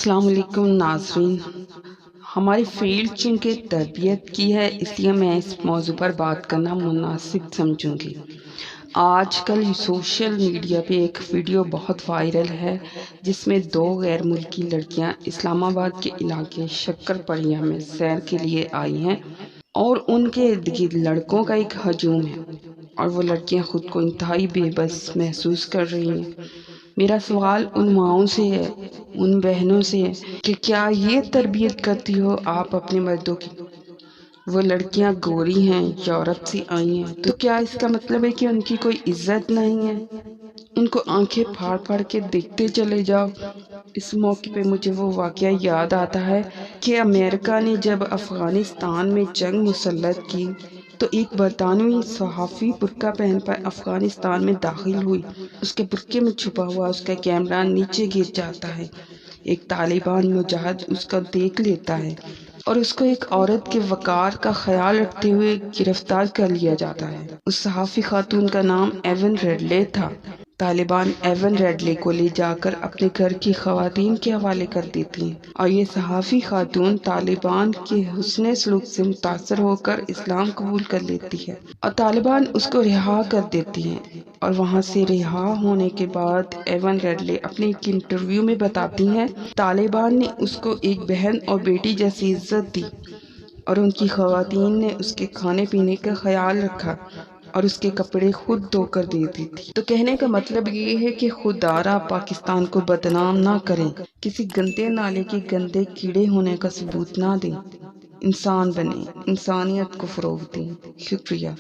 अस्सलाम वालेकुम नाज़रीन। हमारी फील्ड चूँकि तरबियत की है, इसलिए मैं इस मौजू पर बात करना मुनासिब समझूंगी। आजकल सोशल मीडिया पे एक वीडियो बहुत वायरल है जिसमें दो गैर मुल्की लड़कियां इस्लामाबाद के इलाके शक्करपड़िया में सैर के लिए आई हैं और उनके इर्द गिर्द लड़कों का एक हजूम है और वो लड़कियां खुद को इंतहाई बेबस महसूस कर रही हैं। मेरा सवाल उन माँओं से है, उन बहनों से है कि क्या ये तरबियत करती हो आप अपने मर्दों की? वो लड़कियां गोरी हैं, यूरोप से आई हैं, तो क्या इसका मतलब है कि उनकी कोई इज्जत नहीं है? उनको आंखें फाड़ फाड़ के देखते चले जाओ। इस मौके पे मुझे वो वाकया याद आता है कि अमेरिका ने जब अफ़गानिस्तान में जंग मुसल्लत की तो एक बरतानवी सहाफ़ी बुर्का पहन कर अफ़गानिस्तान में दाखिल हुई। उसके बुर्के में छुपा हुआ उसका कैमरा नीचे गिर जाता है। एक तालिबान मुजाहिद उसका देख लेता है और उसको एक औरत के वक़ार का ख्याल रखते हुए गिरफ्तार कर लिया जाता है। उस सहाफ़ी खातून का नाम एवन रेडले था। तालिबान एवन रेडले को ले जाकर अपने घर की ख़वातीन के हवाले कर देती हैं और ये सहाफ़ी खातून तालिबान के हुस्न सलूक से मुतासर होकर इस्लाम कबूल कर लेती है और तालिबान उसको रिहा कर देती हैं। और वहाँ से रिहा होने के बाद एवन रेडले अपने एक इंटरव्यू में बताती हैं तालिबान ने उसको एक बहन और बेटी जैसी इज्जत दी और उनकी ख़वातीन ने उसके खाने पीने का ख्याल रखा और उसके कपड़े खुद धोकर दे दी थी। तो कहने का मतलब ये है कि खुदारा पाकिस्तान को बदनाम ना करें, किसी गंदे नाले के गंदे कीड़े होने का सबूत ना दें। इंसान बने, इंसानियत को फ़रोग़ दें। शुक्रिया।